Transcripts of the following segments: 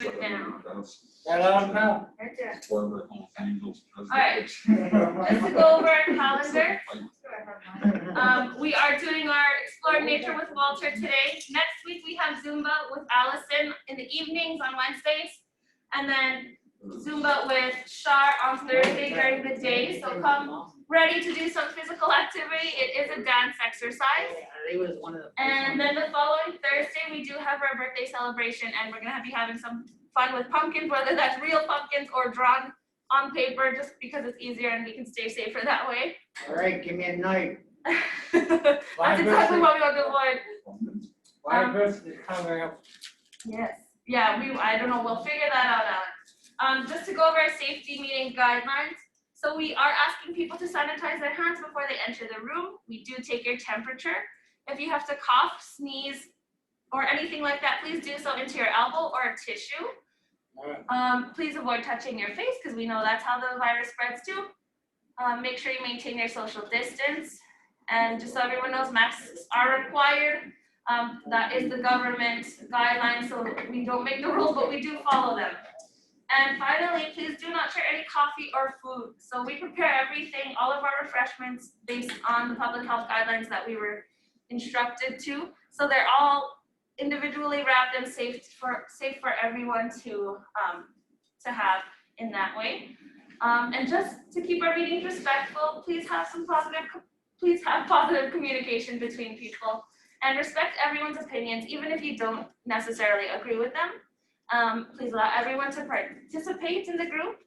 Now. Now. Right there. All Alright, just to go over our calendar. We are doing our Explore Nature with Walter today. Next week we have Zumba with Allison in the evenings on Wednesdays. And then Zumba with Shar on Thursday during the day. So come ready to do some physical activity. It is a dance exercise. And then the following Thursday we do have our birthday celebration and we're gonna be having some fun with pumpkins, whether that's real pumpkins or drawn on paper, just because it's easier and we can stay safer that way. All right, give me a night. That's exactly what we want to avoid. My birthday is coming up. Yes. Yeah, I don't know, we'll figure that out, Alex. Just to go over our safety meeting guidelines. So we are asking people to sanitize their hands before they enter the room. We do take your temperature. If you have to cough, sneeze, or anything like that, please do so into your elbow or a tissue. Please avoid touching your face because we know that's how the virus spreads too. Make sure you maintain your social distance. And just so everyone knows, masks are required. That is the government guidelines, so we don't make the rules, but we do follow them. And finally, please do not share any coffee or food. So we prepare everything, all of our refreshments based on the public health guidelines that we were instructed to. So they're all individually wrapped and safe for everyone to have in that way. And just to keep our meetings respectful, please have positive communication between people and respect everyone's opinions, even if you don't necessarily agree with them. Please allow everyone to participate in the group.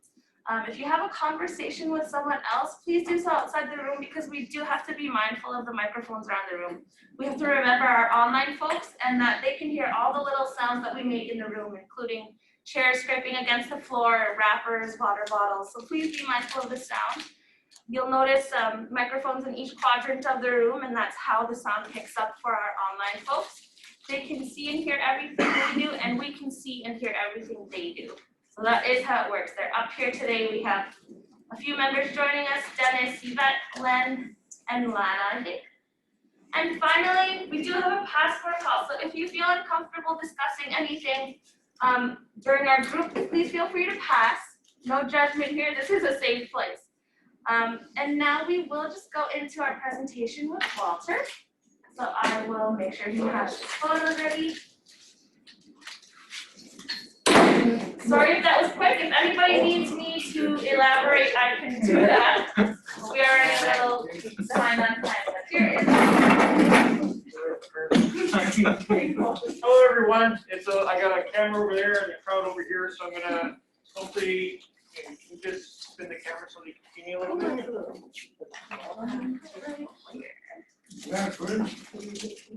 If you have a conversation with someone else, please do so outside the room because we do have to be mindful of the microphones around the room. We have to remember our online folks and that they can hear all the little sounds that we make in the room, including chairs scraping against the floor, wrappers, water bottles. So please be mindful of the sound. You'll notice microphones in each quadrant of the room, and that's how the sound picks up for our online folks. They can see and hear everything we do, and we can see and hear everything they do. So that is how it works. They're up here today. We have a few members joining us, Dennis, Yvette, Glenn, and Lana, I think. And finally, we do have a passport call. So if you feel uncomfortable discussing anything during our group, please feel free to pass. No judgment here. This is a safe place. And now we will just go into our presentation with Walter. So I will make sure he has his photos ready. Sorry if that was quick. If anybody needs me to elaborate, I can do that. We are running a little behind on time, but here is. Hello everyone. I got a camera over there and a crowd over here, so I'm gonna hopefully you can just spin the camera so they can see me a little bit.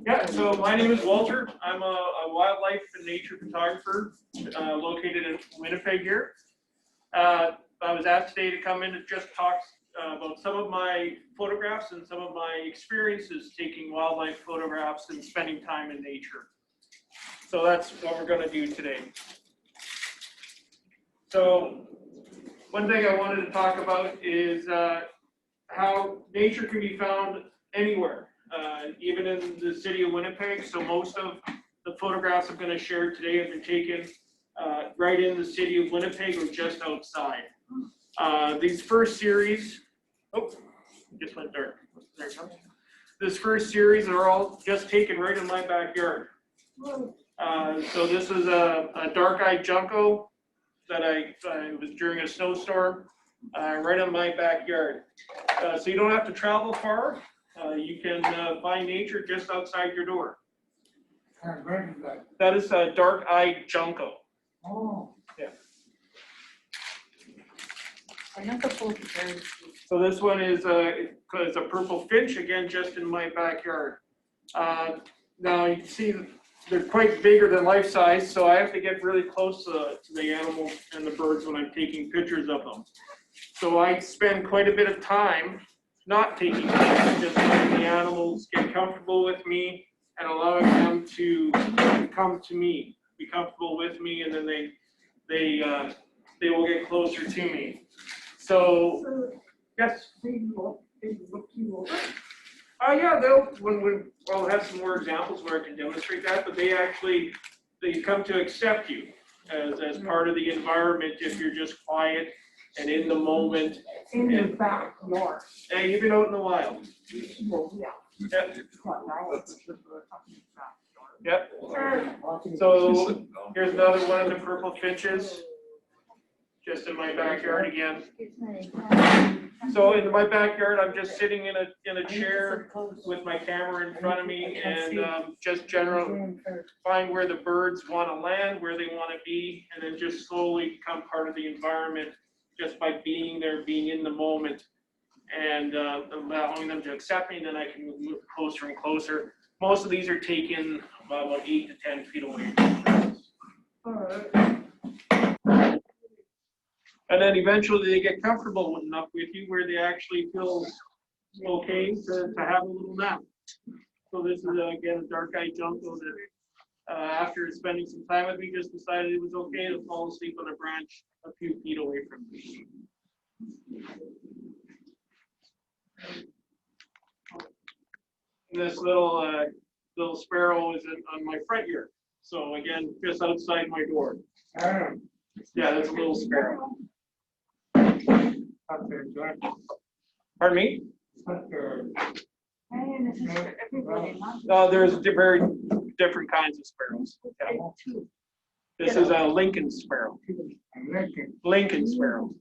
Yeah, so my name is Walter. I'm a wildlife and nature photographer located in Winnipeg here. I was asked today to come in and just talk about some of my photographs and some of my experiences taking wildlife photographs and spending time in nature. So that's what we're going to do today. So one thing I wanted to talk about is how nature can be found anywhere, even in the city of Winnipeg. So most of the photographs I'm going to share today have been taken right in the city of Winnipeg or just outside. These first series, just went dark. There it comes. This first series are all just taken right in my backyard. So this is a dark-eyed junco that I was during a snowstorm right in my backyard. So you don't have to travel far. You can find nature just outside your door. That is a dark-eyed junco. Oh. Yeah. So So this one is a purple finch, again, just in my backyard. Now you can see they're quite bigger than life size, so I have to get really close to the animals and the birds when I'm taking pictures of them. So I spend quite a bit of time not taking pictures, just letting the animals get comfortable with me and allowing them to come to me, be comfortable with me, and then they will get closer to me. So yes. Yeah, we'll have some more examples where I can demonstrate that, but they come to accept you. as part of the environment if you're just quiet and in the moment. In the backyard. And even out in the wild. Well, yeah. Yep. But now it's just a fucking backyard. Yep. So here's another one of the purple finches, just in my backyard again. So in my backyard, I'm just sitting in a chair with my camera in front of me and just generally find where the birds want to land, where they want to be, and then just slowly become part of the environment just by being there, being in the moment, and allowing them to accept me, and then I can move closer and closer. Most of these are taken about 8 to 10 feet away from the birds. And then eventually they get comfortable enough with you where they actually feel okay to have a little nap. So this is again a dark-eyed junco that after spending some time with me just decided it was okay to fall asleep on a branch a few feet away from me. And this little sparrow is on my front yard. So again, just outside my door. Yeah, that's a little sparrow. Pardon me? There's very different kinds of sparrows. Yeah. This is a Lincoln sparrow. Lincoln sparrow.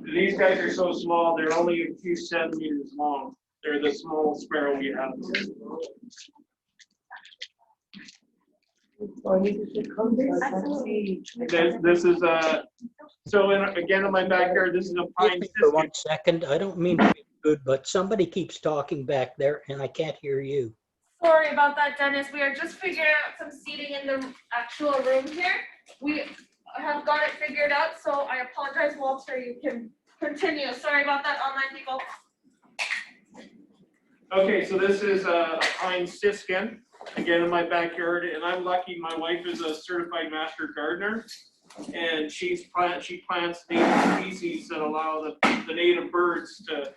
These guys are so small, they're only a few centimeters long. They're the smallest sparrow we have. This is so again in my backyard, this is a pine Excuse me for siskin. 1 second. I don't mean to be rude, but somebody keeps talking back there and I can't hear you. Sorry about that, Dennis. We are just figuring out some seating in the actual room here. We have got it figured out, so I apologize, Walter. You can continue. Sorry about that, online people. Okay, so this is a pine siskin, again in my backyard, and I'm lucky my wife is a certified master gardener, and she plants native species that allow the native birds to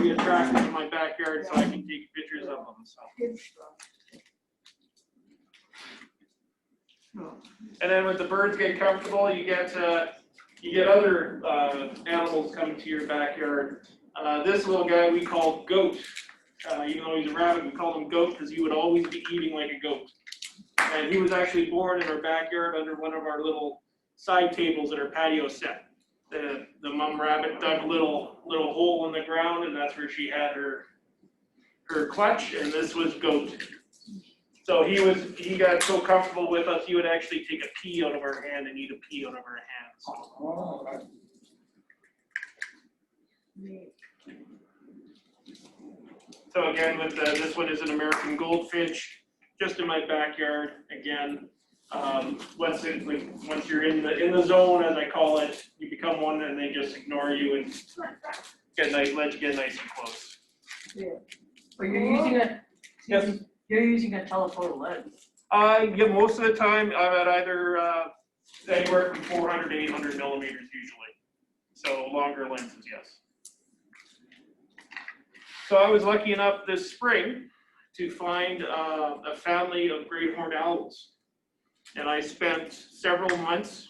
be attracted to my backyard so I can take pictures of them. So. And then when the birds get comfortable, you get other animals coming to your backyard. This little guy we call Goat. Even though he's a rabbit, we called him Goat because he would always be eating like a goat. And he was actually born in our backyard under one of our little side tables at our patio set. The mom rabbit dug a little hole in the ground, and that's where she had her clutch, and this was Goat. So he got so comfortable with us, he would actually take a pea out of our hand and eat a pea out of our hands. So again, with this one is an American goldfinch, just in my backyard. Again, once you're in the zone, as I call it, you become one, and they just ignore you and let you get nice and close. Yeah. But you're using a Yes. You're using a telephoto lens. Yeah, most of the time I'm at either anywhere from 400 to 800 millimeters usually. So longer lenses, yes. So I was lucky enough this spring to find a family of great horned owls. And I spent several months,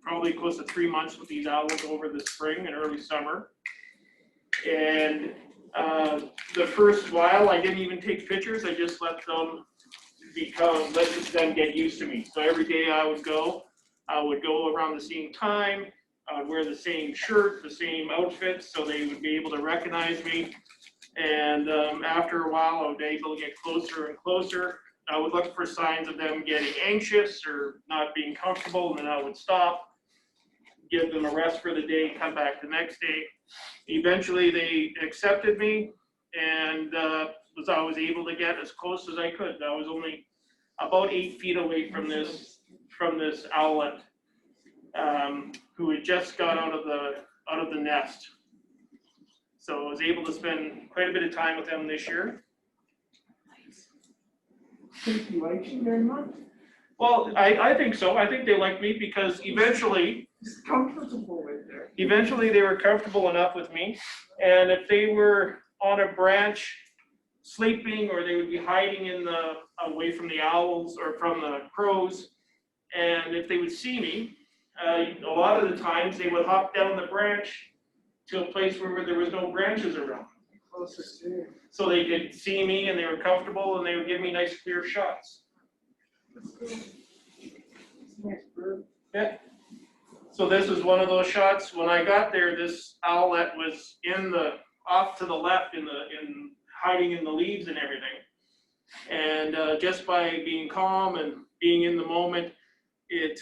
probably close to 3 months with these owls over the spring and early summer. And the first while I didn't even take pictures, I just let them get used to me. So every day I would go around the same time, I would wear the same shirt, the same outfit, so they would be able to recognize me. And after a while, I would be able to get closer and closer. I would look for signs of them getting anxious or not being comfortable, and then I would stop, give them a rest for the day, come back the next day. Eventually, they accepted me, and I was able to get as close as I could. I was only about 8 feet away from this owlet, who had just got out of the nest. So I was able to spend quite a bit of time with them this year. Think you like you very much? Well, I think so. I think they liked me because eventually It's comfortable with there. they were comfortable enough with me. And if they were on a branch sleeping or they would be hiding in the, away from the owls or from the crows. And if they would see me, a lot of the times they would hop down the branch to a place where there was no branches around. Closest to you. So they could see me and they were comfortable and they would give me nice clear shots. Nice bird. Yeah. So this is one of those shots. When I got there, this owlet was in the, off to the left in hiding in the leaves and everything. And just by being calm and being in the moment, it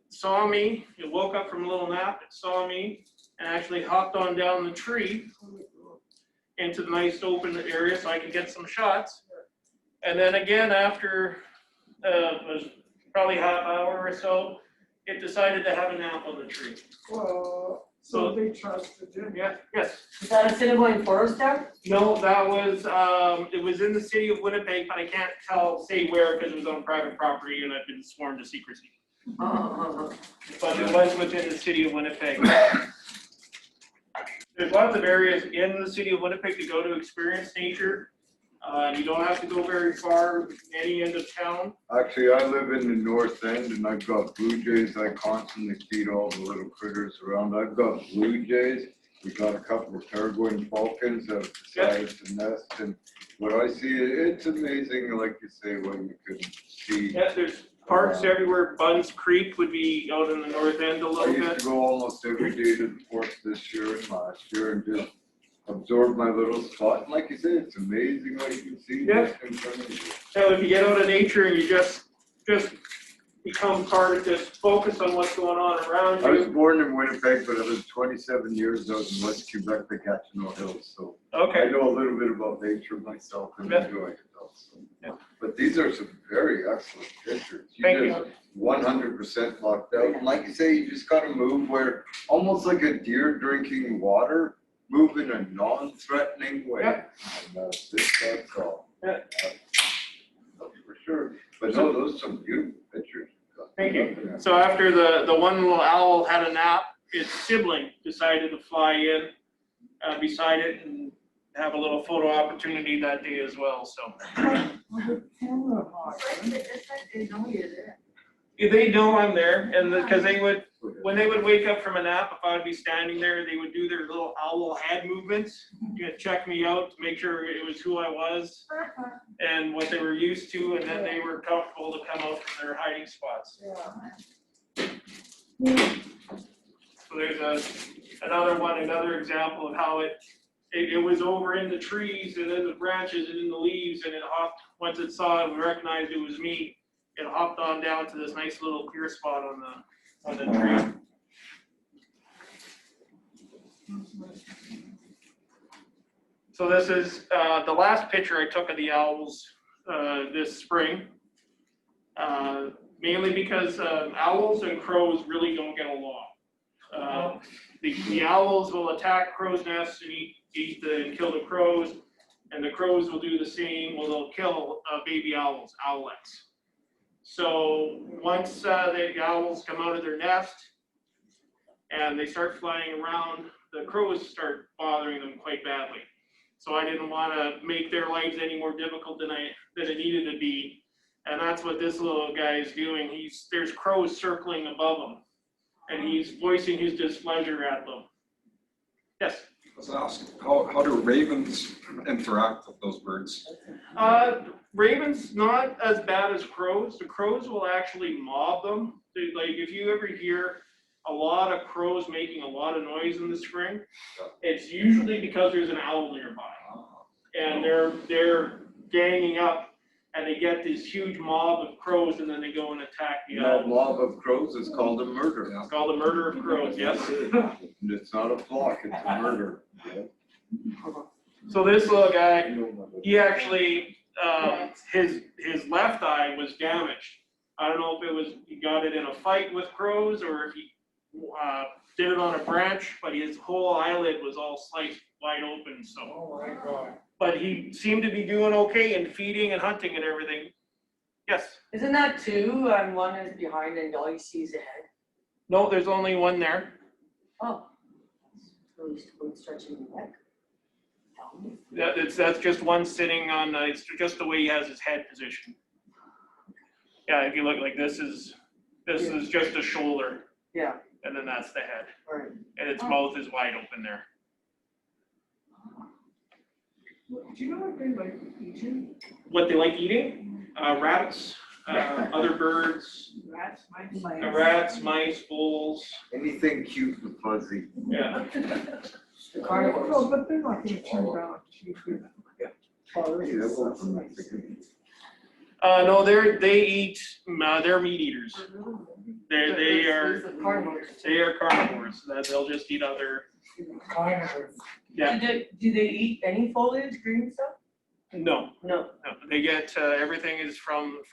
saw me, it woke up from a little nap, it saw me, and actually hopped on down the tree into the nice open area so I could get some shots. And then again, after it was probably half hour or so, it decided to have a nap on the tree. Well, so they trusted you. Yeah, yes. Is that a Assiniboine forest there? No, that was, it was in the city of Winnipeg, but I can't say where because it was on private property and I've been sworn to secrecy. But it was within the city of Winnipeg. There's lots of areas in the city of Winnipeg to go to experience nature. You don't have to go very far, any end of town. Actually, I live in the north end and I've got blue jays. I constantly feed all the little critters around. I've got blue jays. We got a couple of peregrine falcons that have decided to nest. And what I see, it's amazing, like you say, what you can see. Yeah, there's parks everywhere. Buns Creek would be out in the north end a I little used bit. to go almost every day to the forest this year and last year and just absorb my little spot. And like you say, it's amazing what you can see Yeah. just in front of you. So if you get out of nature and you just become part of this, focus on what's going on around I was you. born in Winnipeg, but I was 27 years out in West Quebec, the Gatineau Hills. So I Okay, know a little bit about nature myself and Yeah. enjoy it also. Yeah. But these are some very excellent pictures. Thank just 100% locked out. And like you say, you just gotta move where, almost like a deer drinking water, move in a non-threatening way. Yeah. And that's all. Yeah. That's for sure. But no, those are some beautiful pictures. Thank you. So after the one little owl had a nap, its sibling decided to fly in beside it and have a little photo opportunity that day as well, so. Camera hawk, huh? They know I'm there, and because they would, when they would wake up from a nap, if I would be standing there, they would do their little owl head movements, check me out to make sure it was who I was and what they were used to, and then they were comfortable to come out from their hiding spots. So there's another example of how it was over in the trees and in the branches and in the leaves, and it hopped, once it saw it and recognized it was me, it hopped on down to this nice little clear spot on the tree. So this is the last picture I took of the owls this spring. Mainly because owls and crows really don't get along. The owls will attack crows' nests and and kill the crows, and the crows will do the same. Well, they'll kill baby owlets. So once the owls come out of their nest and they start flying around, the crows start bothering them quite badly. So I didn't want to make their lives any more difficult than it needed to be. And that's what this little guy is doing. There's crows circling above him, and he's voicing his displeasure at them. Yes? I was asked, how do ravens interact with those birds? Ravens, not as bad as crows. The crows will actually mob them. Like if you ever hear a lot of crows making a lot of noise in the spring, it's usually because there's an owl nearby. And they're ganging up and they get this huge mob of crows and then they go and attack the That owls. mob of crows is called a murder. It's called a murder of crows, yes. And it's not a flock, it's a murder. So this little guy, he actually, his left eye was damaged. I don't know if it was, he got it in a fight with crows or if he did it on a branch, but his whole eyelid was all sliced wide open, so. Oh my God. But he seemed to be doing okay and feeding and hunting and everything. Yes? Isn't that two and one is behind and all you see is the head? No, there's only one there. Oh. So he's stretching the neck. That's just one sitting on, it's just the way he has his head positioned. Yeah, if you look like this is just a shoulder, Yeah, and then that's the head, right. and its mouth is wide open there. Do you know what they like eating? What they like eating? Rabbits, other birds, Rats, mice? rats, mice, voles, Anything cute and fuzzy. yeah. The carnivores. No, but they're not gonna turn down seafood. Oh, Hey, that was- No, they eat, they're meat eaters. They are carnivores, that they'll just eat other, Carnivores. yeah, Do they eat any foliage, green stuff? no, No. they get, everything is from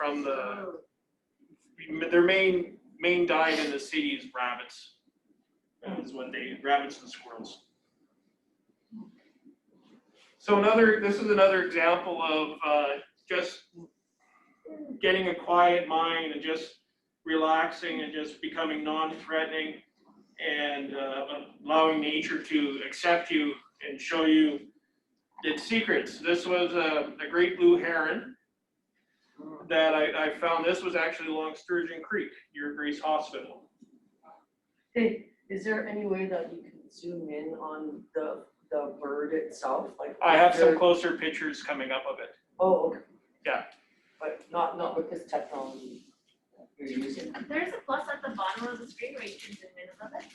their main diet in the city is rabbits. Is what rabbits and squirrels. So this is another example of just getting a quiet mind and just relaxing and just becoming non-threatening and allowing nature to accept you and show you its secrets. This was a great blue heron that I found. This was actually along Sturgeon Creek near Grace Hospital. Hey, is there any way that you can zoom in on the bird itself? Like I have some closer pictures coming up of it. Oh, okay. Yeah. But not with this technology you're using. There's a plus at the bottom of the screen where you can zoom in above it.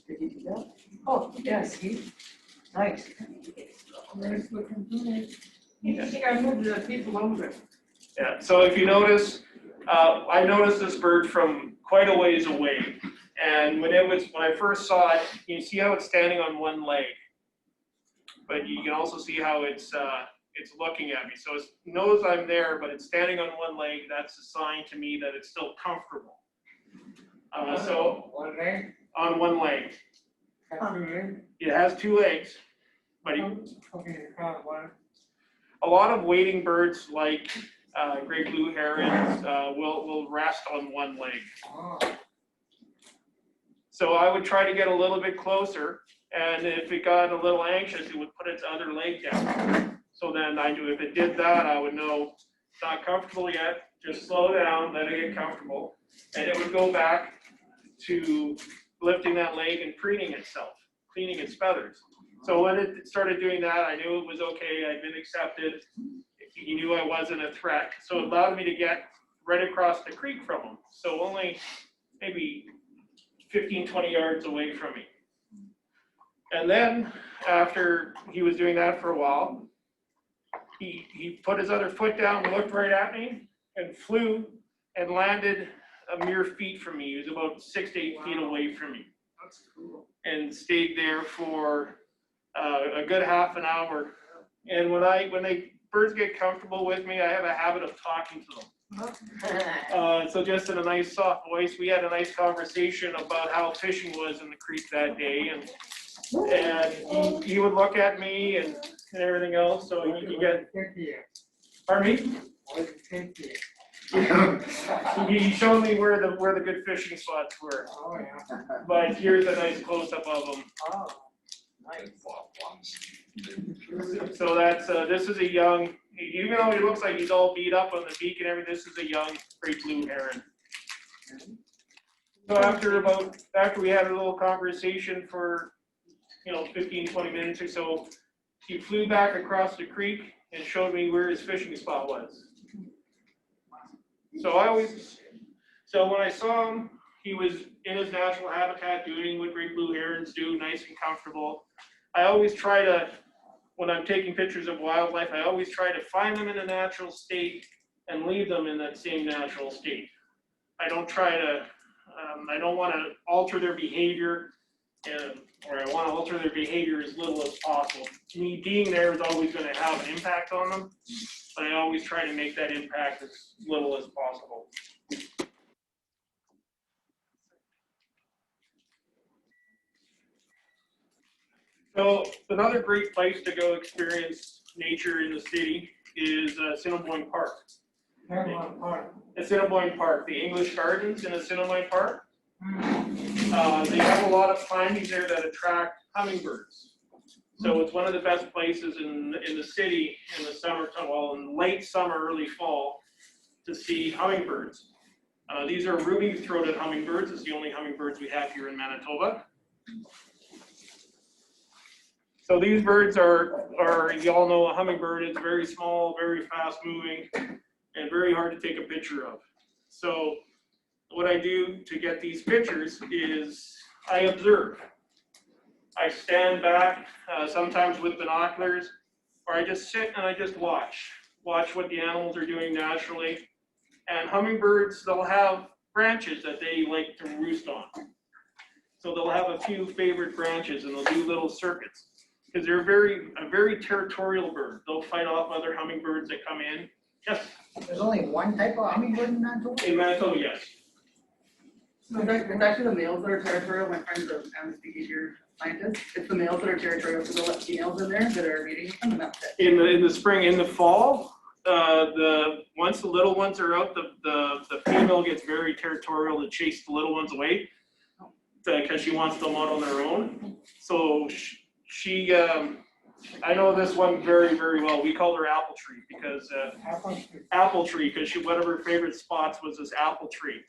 Did you do that? Oh, yeah, see? Nice. Nice looking bird. Yeah. I think I moved the people over. Yeah, so if you notice, I noticed this bird from quite a ways away. And when I first saw it, you see how it's standing on one leg. But you can also see how it's looking at me. So it knows I'm there, but it's standing on one leg. That's a sign to me that it's still comfortable. So One leg, on one leg. two legs. It has two legs, but Okay, one. a lot of wading birds like great blue herons will rest on one leg. Oh. So I would try to get a little bit closer, and if it got a little anxious, it would put its other leg down. So then if it did that, I would know it's not comfortable yet, just slow down, let it get comfortable, and it would go back to lifting that leg and preening itself, cleaning its feathers. So when it started doing that, I knew it was okay, I'd been accepted, he knew I wasn't a threat, so it allowed me to get right across the creek from him, so only maybe 15, 20 yards away from me. And then, after he was doing that for a while, he put his other foot down, looked right at me, and flew and landed a mere feet from me. He was about 6 to 8 feet away from me. That's cool. And stayed there for a good half an hour. And when birds get comfortable with me, I have a habit of talking to them. So just in a nice soft voice, we had a nice conversation about how fishing was in the creek that day, and he would look at me and everything else. So you get. Pardon me? He showed me where the good fishing spots were. Oh, yeah. But here's a nice close up of them. Oh, nice. So that's this is a young. Even though he looks like he's all beat up on the beak and everything, this is a young great blue heron. So after we had a little conversation for 15, 20 minutes or so, he flew back across the creek and showed me where his fishing spot was. So when I saw him, he was in his natural habitat doing what great blue herons do, nice and comfortable. I always try to, when I'm taking pictures of wildlife, I always try to find them in a natural state and leave them in that same natural state. I don't try to, I don't want to alter their behavior, or I want to alter their behavior as little as possible. Me being there is always going to have an impact on them, but I always try to make that impact as little as possible. So another great place to go experience nature in the city is Assiniboine Park. Assiniboine Park, the English Gardens in Assiniboine Park. They have a lot of plantings there that attract hummingbirds. So it's one of the best places in the city in the summertime, well, in late summer, early fall, to see hummingbirds. These are ruby-throated hummingbirds. It's the only hummingbirds we have here in Manitoba. So these birds are you all know a hummingbird is very small, very fast moving, and very hard to take a picture of. So what I do to get these pictures is I observe. I stand back, sometimes with binoculars, or I just sit and I just watch what the animals are doing naturally. And hummingbirds, they'll have branches that they like to roost on. So they'll have a few favorite branches and they'll do little circuits. Because they're a very territorial bird. They'll fight off other hummingbirds that come in. Yes? There's only one type of hummingbird in Manitoba? In Manitoba, yes. So it's actually the males that are territorial. My friend's an animal behavior scientist. It's the males that are territorial, so they'll let females in there that are mating with them, and that's it. In the spring, in the fall, once the little ones are out, the female gets very territorial to chase the little ones away because she wants them out on their own. So she I know this one very, very well. We called her Apple Tree because one of her favorite spots was this apple tree.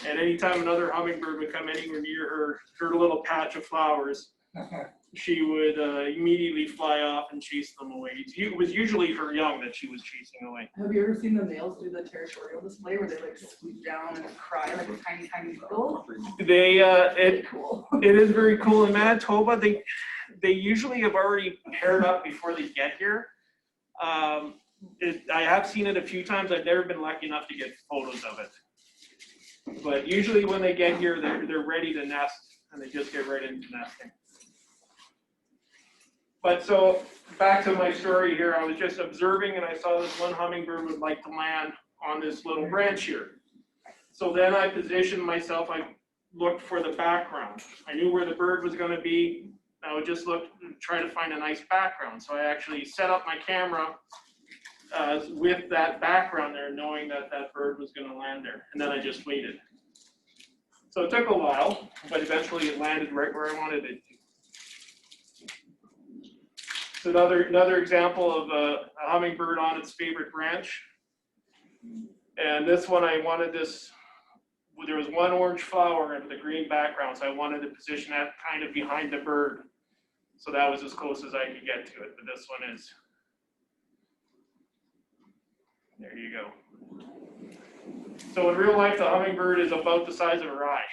And anytime another hummingbird would come anywhere near her little patch of flowers, she would immediately fly off and chase them away. It was usually her young that she was chasing away. Have you ever seen the males do the territorial display where they like swoop down and cry like a tiny, tiny eagle? Cool. It is very cool. In Manitoba, they usually have already paired up before they get here. I have seen it a few times. I've never been lucky enough to get photos of it. But usually when they get here, they're ready to nest, and they just get right into nesting. But so back to my story here, I was just observing, and I saw this one hummingbird would like to land on this little branch here. So then I positioned myself. I looked for the background. I knew where the bird was going to be. I would just try to find a nice background. So I actually set up my camera with that background there, knowing that that bird was going to land there. And then I just waited. So it took a while, but eventually it landed right where I wanted it to. It's another example of a hummingbird on its favorite branch. And this one, I wanted this. There was one orange flower with a green background, so I wanted to position that kind of behind the bird. So that was as close as I could get to it, but this one is. There you go. So in real life, the hummingbird is about the size of a rye.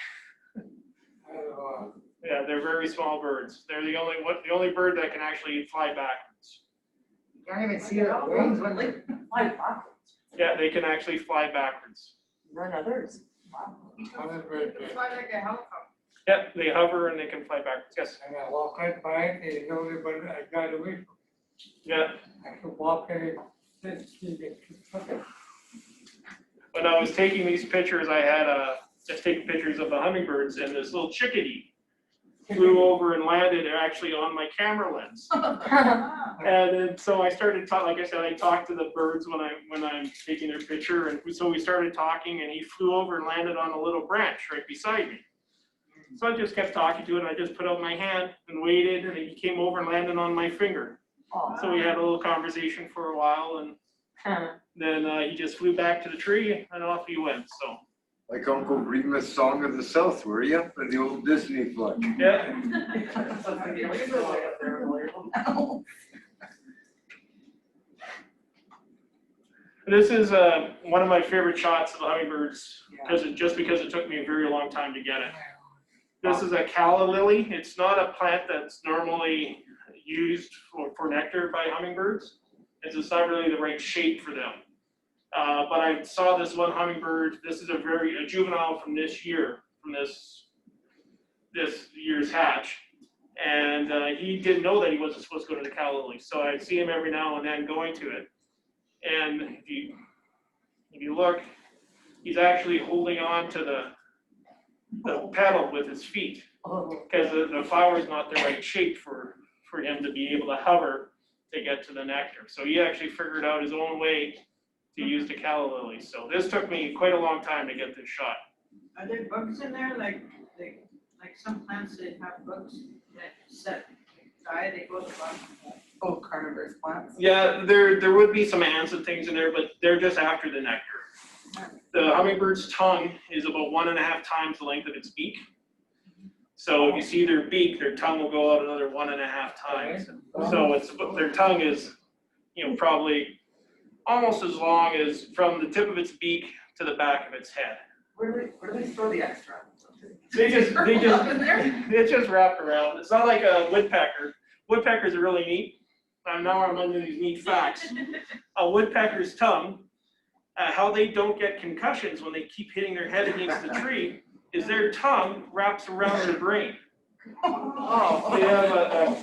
Yeah, they're very small birds. They're the only bird that can actually fly backwards. You can't even see their wings when they Fly backwards. Yeah, they can actually fly backwards. Run others. fly like a helicopter. Yeah, they hover and they can fly backwards. Yes. And I walk right by it, and it's only but I got away from Yeah. it. I could walk in it. When I was taking these pictures, I had just taking pictures of the hummingbirds, and this little chickadee flew over and landed actually on my camera lens. And then, so I started talking, like I said, I talk to the birds when I'm taking their picture, and so we started talking, and he flew over and landed on a little branch right beside me. So I just kept talking to it, and I just put out my hand and waited, and he came over and landed on my finger. So we had a little conversation for a while, and then he just flew back to the tree, and off he went. So. Like Uncle Remus' Song of the South, were you? For the old Disney flick. Yeah. This is one of my favorite shots of the hummingbirds, because it took me a very long time to get it. This is a calla lily. It's not a plant that's normally used for nectar by hummingbirds. It's just not really the right shape for them. But I saw this one hummingbird. This is a juvenile from this year, from this year's hatch. And he didn't know that he wasn't supposed to go to the calla lily. So I see him every now and then going to it. And if you look, he's actually holding on to the petal with his feet, because the flower is not the right shape for him to be able to hover to get to the nectar. So he actually figured out his own way to use the calla lily. So this took me quite a long time to get this shot. Are there bugs in there, like some plants that have bugs that set die, they go to oh, carnivorous plants. Yeah, there would be some ants and things in there, but they're just after the nectar. The hummingbird's tongue is about 1.5 times the length of its beak. So if you see their beak, their tongue will go out another 1.5 times. So it's, their tongue is, you know, probably almost as long as from the tip of its beak to the back of its head. Where do they store the extra? It's just wrapped around. It's not like a woodpecker. Woodpeckers are really neat. Now I'm into these neat facts. A woodpecker's tongue, how they don't get concussions when they keep hitting their head against the tree, is their tongue wraps around their brain. Oh. They have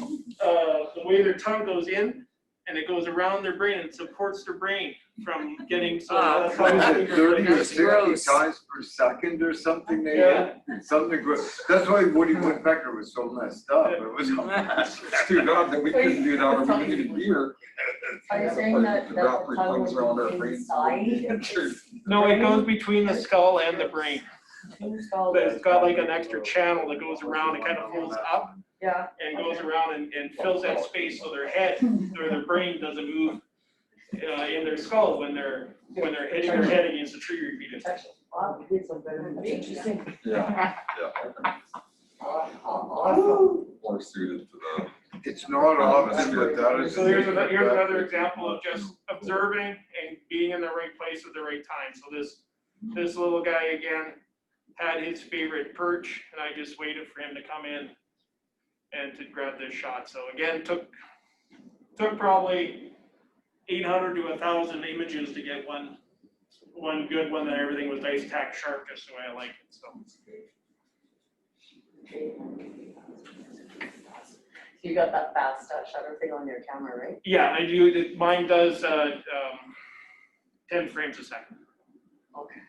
the way their tongue goes in, and it goes around their brain and supports their brain from getting, so that's how What is they it, 30 or 60 Gross. times per second or something they Yeah. hit? Something, that's why Woody Woodpecker was so messed up. It was. It's too bad that we couldn't do that over a year. Are you saying that The the wrapper tongue things around our would be brain. inside? Sure. No, it goes between the skull and the brain. But it's got like an extra channel that goes around, it kind of folds up Yeah. and goes around and fills that space so their head or their brain doesn't move in their skull when they're hitting their head against the tree repeatedly. Wow, we did some better. Interesting. Yeah, Awesome. more suited to the. It's not obvious, but that is. So here's another example of just observing and being in the right place at the right time. So this little guy again had his favorite perch, and I just waited for him to come in and to grab this shot. So again, took probably 800 to 1,000 images to get one good one that everything was nice tack sharp, just the way I like it. So You got that fast shutter thing on your camera, right? yeah, I do. Mine does 10 frames a second. Okay.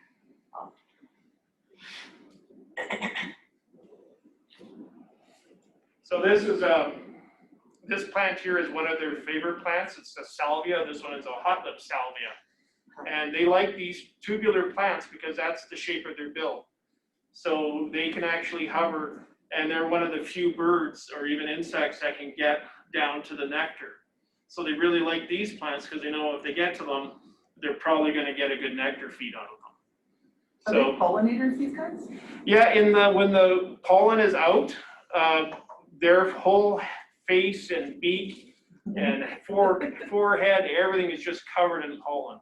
So this plant here is one of their favorite plants. It's a salvia. This one is a hot lip salvia. And they like these tubular plants because that's the shape of their bill. So they can actually hover, and they're one of the few birds or even insects that can get down to the nectar. So they really like these plants because they know if they get to them, they're probably going to get a good nectar feed out of them. Are So they pollinators, these guys? yeah, when the pollen is out, their whole face and beak and forehead, everything is just covered in pollen.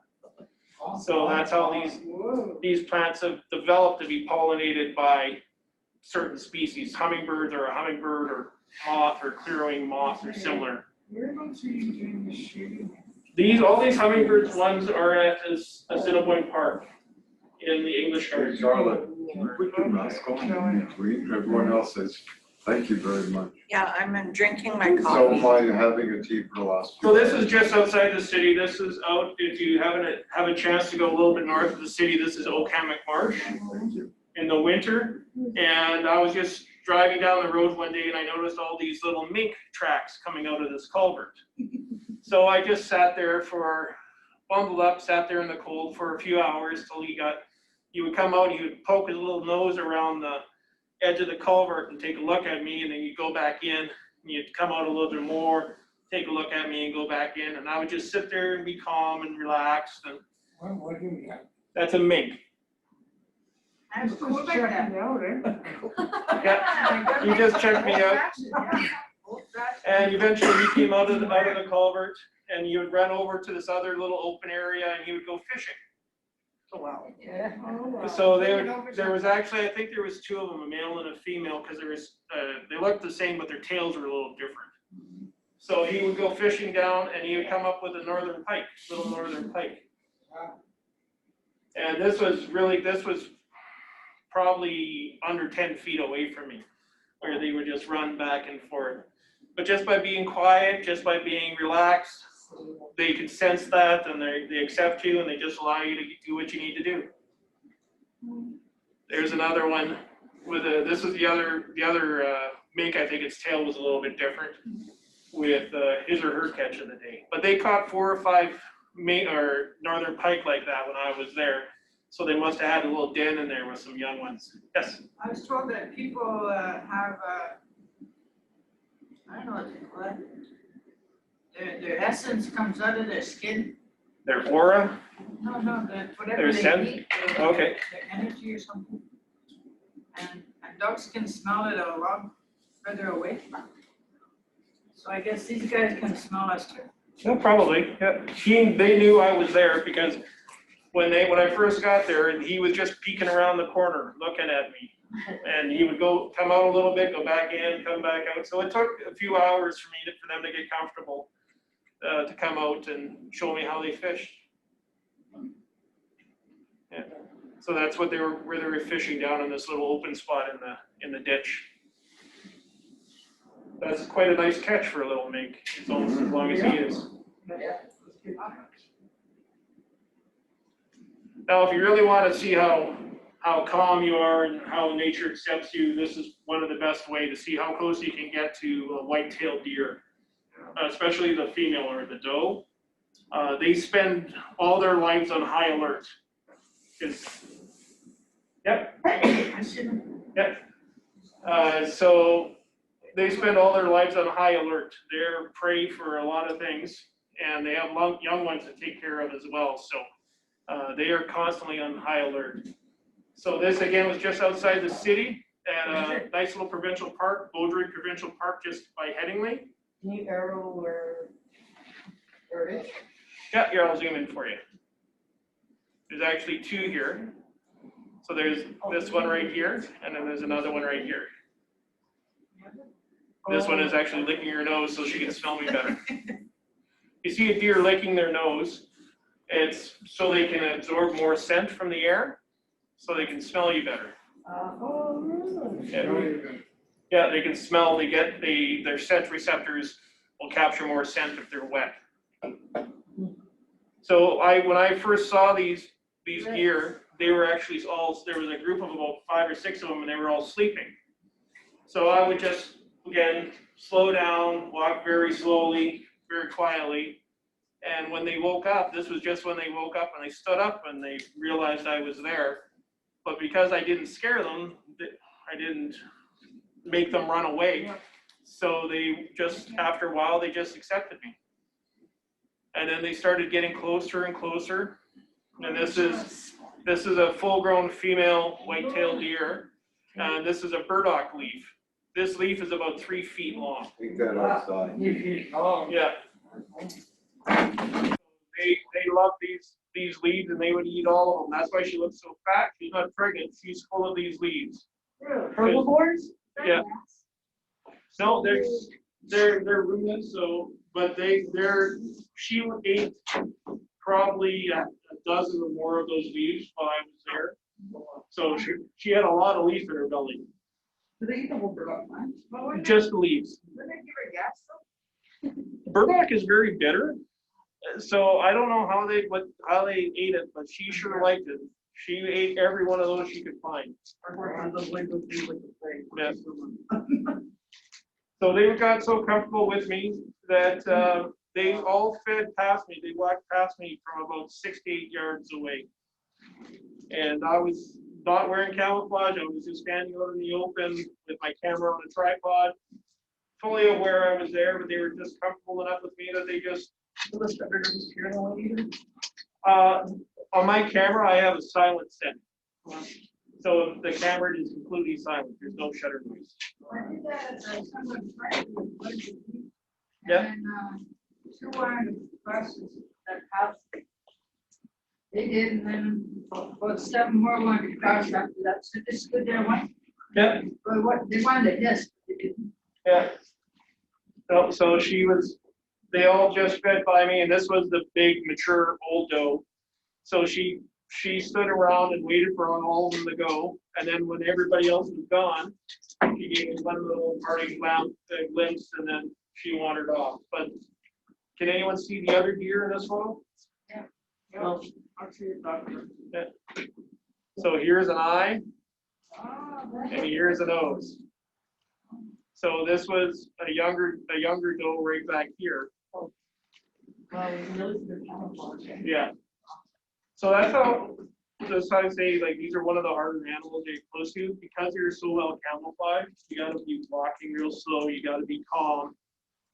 So that's how these plants have developed to be pollinated by certain species. Hummingbirds or a hummingbird or moth or clearwing moth or similar. Whereabouts are you doing the shooting? All these hummingbirds ones are at Assiniboine Park in the English Hey, Garden. Charlotte, can you put your mask on in between? Everyone else says, thank you very much. Yeah, I'm drinking my So coffee. am I having a tea for the last. So this is just outside the city. This is out, if you haven't have a chance to go a little bit north of the city, this is Oakhammock Marsh Thank you. in the winter. And I was just driving down the road one day and I noticed all these little mink tracks coming out of this culvert. So I just sat there bundled up, sat there in the cold for a few hours till he would come out, he would poke his little nose around the edge of the culvert and take a look at me, and then you'd go back in, and you'd come out a little bit more, take a look at me and go back in, and I would just sit there and be calm and relaxed, and What do we have? that's a mink. I'm Just checking out, eh? Yeah, you just checked me out, and eventually he came out of the culvert, and you would run over to this other little open area, and he would go fishing. Oh, wow. Yeah. So there was actually, I think there was 2 of them, a male and a female, because they looked the same, but their tails were a little different. So he would go fishing down and he would come up with a northern pike, little northern pike. And this was probably under 10 feet away from me, where they would just run back and forth. But just by being quiet, just by being relaxed, they can sense that and they accept you and they just allow you to do what you need to do. There's another one with this was the other mink. I think its tail was a little bit different with his or her catch of the day. But they caught 4 or 5 northern pike like that when I was there. So they must have had a little den in there with some young ones. Yes. I was told that people have I don't know what they call it. Their essence comes out of their skin. Their aura? No, whatever Their they scent? eat, Okay. their energy or something. And dogs can smell it a lot further away. So I guess these guys can smell us too. Yeah, probably, yeah. They knew I was there because when I first got there, he was just peeking around the corner, looking at me. And he would come out a little bit, go back in, come back out. So it took a few hours for them to get comfortable, to come out and show me how they fished. Yeah. So that's where they were fishing, down in this little open spot in the ditch. That's quite a nice catch for a little mink, as long as he is. Now, if you really want to see how calm you are and how nature accepts you, this is one of the best ways to see how close you can get to a white-tailed deer, especially the female or the doe. They spend all their lives on high alert. Yep. So they spend all their lives on high alert. They're prey for a lot of things, and they have young ones to take care of as well. So they are constantly on high alert. So this again was just outside the city at a nice little provincial park, Beaudry Provincial Park, just by Headingley. Can you arrow where it is? Yeah, here, I'll zoom in for you. There's actually two here. So there's this one right here, and then there's another one right here. This one is actually licking her nose so she can smell me better. You see a deer licking their nose, it's so they can absorb more scent from the air, so they can smell you better. Oh, really? Yeah, they can smell, their scent receptors will capture more scent if they're wet. So when I first saw these deer, they were actually there was a group of about 5 or 6 of them, and they were all sleeping. So I would just, again, slow down, walk very slowly, very quietly. And when they woke up, this was just when they woke up and they stood up and they realized I was there. But because I didn't scare them, I didn't make them run away. So they just, after a while, they just accepted me. And then they started getting closer and closer. And this is a full-grown female white-tailed deer. And this is a burdock leaf. This leaf is about 3 feet long. Take that outside. Yeah. They love these leaves, and they would eat all of them. That's why she looks so fat. She's not pregnant. She's full of these leaves. Herbivores? Yeah. No, they're ruminants. So, but she ate probably a dozen or more of those leaves while I was there. So she had a lot of leaves in her belly. Do they eat the whole burdock plant? Just the leaves. Wouldn't they give her gas though? Burdock is very bitter, so I don't know how they ate it, but she sure liked it. She ate every one of those she could find. Yeah. So they got so comfortable with me that they all fed past me. They walked past me from about 6 to 8 yards away, and I was not wearing camouflage. I was just standing out in the open with my camera on a tripod, fully aware I was there, but they were just comfortable enough with me that they just. On my camera, I have a silent setting. So the camera is completely silent. There's no shutter noise. I did that at someone's party. Yeah. And 2 iron buses that house. They did, and then about 7 more wanted to cross after that. So this is good there one. Yeah. But what they wanted this, they didn't. Yeah. So they all just fed by me, and this was the big, mature, old doe. So she stood around and waited for all of them to go, and then when everybody else was gone, she gave me one little parting glimpse, and then she wandered off. But can anyone see the other deer in this photo? Yeah. No. I'll see it, doctor. Yeah. So here's an eye, and here's a nose. So this was a younger doe right back here. Yeah. So that's how I say, like, these are one of the harder animals to get close to because they're so well camouflaged. You got to be walking real slow. You got to be calm.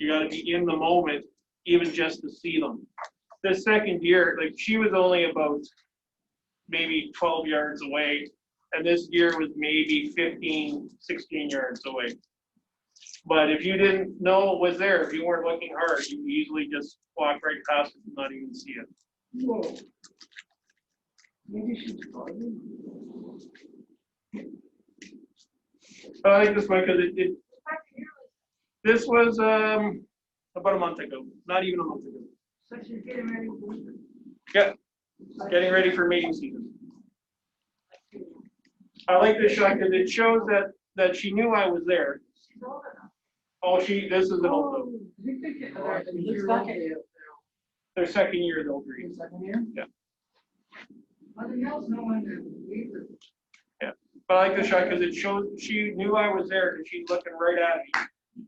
You gotta be in the moment, even just to see them. The second deer, like she was only about maybe 12 yards away, and this deer was maybe 15, 16 yards away. But if you didn't know it was there, if you weren't looking hard, you could easily just walk right past it and not even see it. Whoa. Maybe she's calling. I like this one because this was about a month ago, not even a month ago. So she's getting ready for it. Yeah, getting ready for mating season. I like this shot because it shows that she knew I was there. She's old enough. Oh, this is an old, Oh, you think it- Looks back at you. their second year they'll breed. Second year? Well, the males know when to leave it. But I like the shot because it shows she knew I was there and she's looking right at me.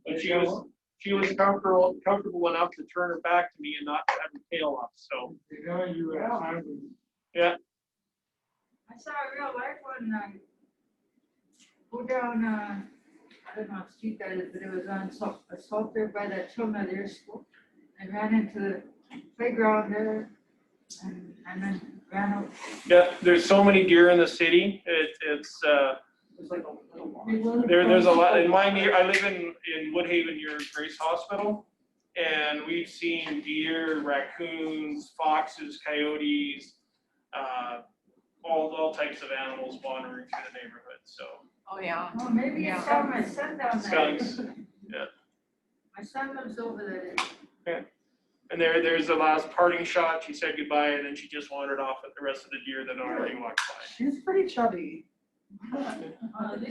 But she was comfortable enough to turn her back to me and not have her tail up. So You know, you were hungry. I saw a real life one, go down, I don't know what street that is, but it was on assault there by that children at their school. I ran into the playground there and then ran out. yeah, there's so many deer in the city. It's It's like a little one. there's a lot in my near. I live in Woodhaven near Grace Hospital, and we've seen deer, raccoons, foxes, coyotes, all types of animals wandering through the neighborhood. So Oh, yeah. Oh, maybe Yeah. it's on my son down there. skunks. Yeah. My son lives over there. And there's the last parting shot. She said goodbye, and then she just wandered off at the rest of the deer that already walked by. She's pretty chubby.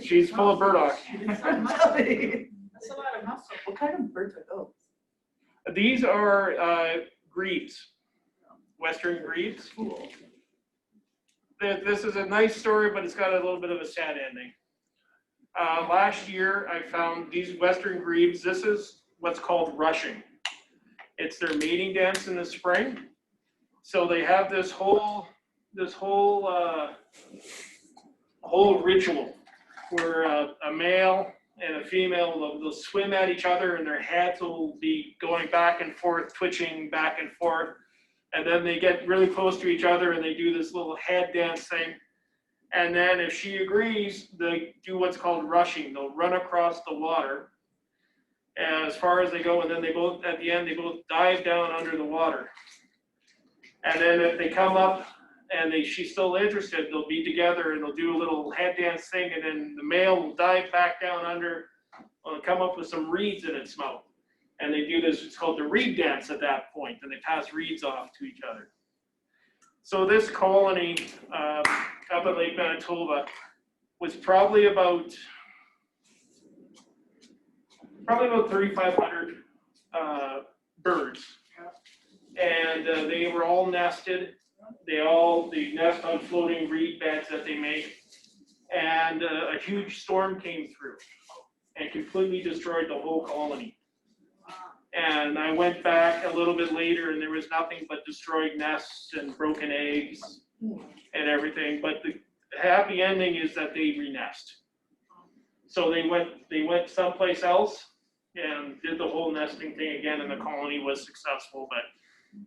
She's full of burdock. Chubby. That's a lot of muscle. What kind of birds are those? These are grebes, Western grebes. Cool. This is a nice story, but it's got a little bit of a sad ending. Last year, I found these Western grebes. This is what's called rushing. It's their mating dance in the spring. So they have this whole ritual where a male and a female, they'll swim at each other and their heads will be going back and forth, twitching back and forth. And then they get really close to each other and they do this little head dance thing. And then if she agrees, they do what's called rushing. They'll run across the water as far as they go, and then they both, at the end, they both dive down under the water. And then if they come up and she's still interested, they'll be together and they'll do a little head dance thing, and then the male will dive back down under, come up with some reeds in its mouth. And they do this, it's called the reed dance at that point, and they pass reeds off to each other. So this colony up at Lake Manitoba was probably about 3,500 birds. And they were all nested. They nest on floating reed beds that they make. And a huge storm came through and completely destroyed the whole colony. And I went back a little bit later and there was nothing but destroyed nests and broken eggs and everything. But the happy ending is that they renest. So they went someplace else and did the whole nesting thing again, and the colony was successful, but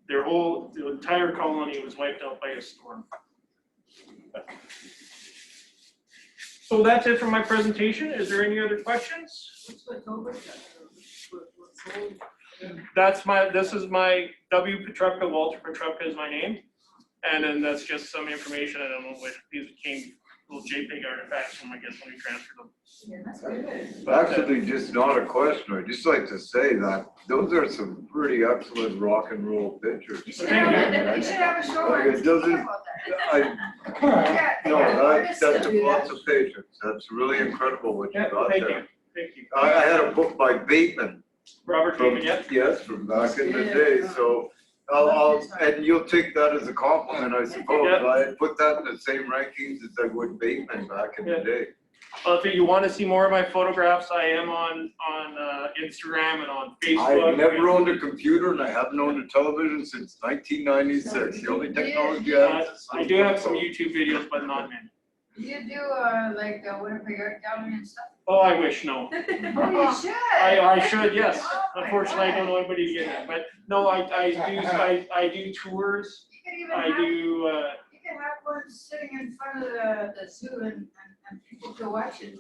the entire colony was wiped out by a storm. So that's it for my presentation. Is there any other questions? This is my W. Petrupka, Walter Petrupka is my name. And then that's just some information. I don't know what these became little JPEG artifacts from, I guess, when we transferred them. Yeah, that's good. Actually, just not a question. I'd just like to say that those are some pretty excellent rock and roll pictures. You should have a show where It doesn't- about that. I, no, that's lots of patience. That's really incredible what you Yeah, got thank there. you. Thank you. I had a book by Bateman. Robert From, Bateman, yeah? yes, from back in the day, so and you'll take that as a compliment, I suppose. Yeah. I put that in the same rankings as I would Bateman back in the Yeah. day. Well, if you want to see more of my photographs, I am on Instagram and on Facebook. I've never owned a computer and I haven't owned a television since 1996. The only technology I have is. I do have some YouTube videos, but not many. You do, like, Winnipeg Art Gallery and stuff? Oh, I wish, no. Oh, you should. I should, yes. Oh my Unfortunately, I don't God. know anybody to get it, but no, I do tours. You can even I have, do, you can have one sitting in front of the zoo and people can watch it.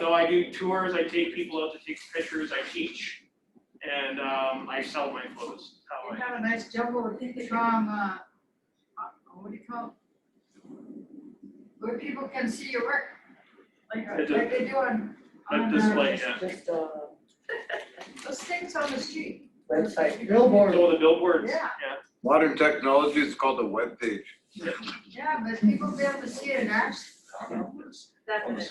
no, I do tours, I take people out to take pictures, I teach, and, I sell my clothes. How You I- have a nice jumbo from, what do you call it? Where people can see your work, like, It's a- like they do on, a display, yeah. Just, those things on the street. website. Billboard. So the billboards, Yeah. yeah. Modern technology is called a web page. Yeah, but people be able to see it in action. Definitely.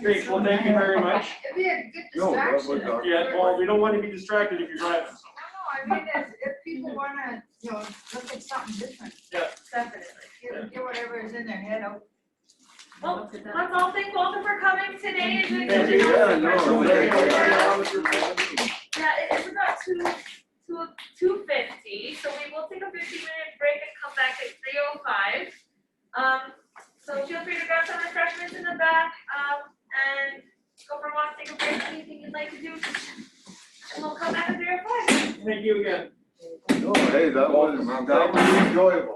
Great, well, thank you very much. It'd be a good No, that distraction. was, Yeah, well, we don't want to be distracted if you're driving, so. No, I mean, if people wanna, look at something different, Definitely. get whatever is in their head out. Well, let's all thank Walter for coming today and doing Thank such a you. good Yeah, no, presentation. thank you. Yeah, it's about 2:50, so we will take a 15-minute break and come back at 3:05. So feel free to grab some refreshments in the back, and go for a walk, take a break, anything you'd like to do. And we'll come back at 3:05. Thank you again. No, hey, that was enjoyable.